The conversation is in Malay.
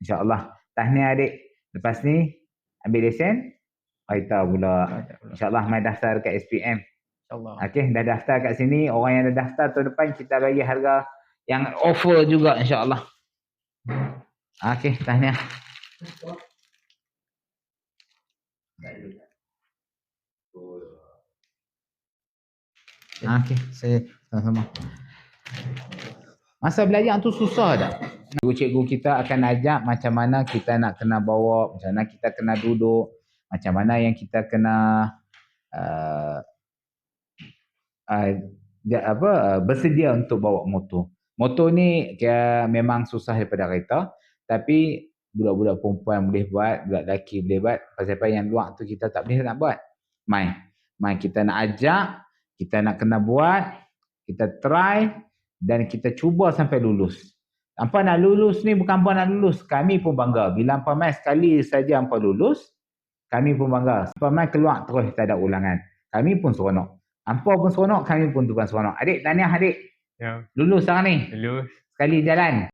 InsyaAllah. Tahniah adik. Lepas ni, ambil lesen. Beritahu pula. InsyaAllah mai daftar dekat SPM. InsyaAllah. Okey, dah daftar kat sini. Orang yang dah daftar tahun depan, kita bagi harga yang offer juga insyaAllah. Okey, tahniah. Okey, saya sama-sama. Masa belajar tu susah tak? Cikgu-cikgu kita akan ajak macam mana kita nak kena bawa, macam mana kita kena duduk, macam mana yang kita kena bersedia untuk bawa motor. Motor ni memang susah daripada kereta, tapi budak-budak perempuan boleh buat, budak lelaki boleh buat. Pasal yang luar tu kita tak boleh nak buat. Mai kita nak ajak, kita nak kena buat, kita try dan kita cuba sampai lulus. Hampa nak lulus ni bukan hampa nak lulus, kami pun bangga. Bila hampa mai sekali saja hampa lulus, kami pun bangga. Hampa mai keluar terus tak ada ulangan. Kami pun seronok. Hampa pun seronok, kami pun tukang seronok. Adik, tahniah adik. Ya. Lulus sekarang ni. Lulus. Sekali jalan.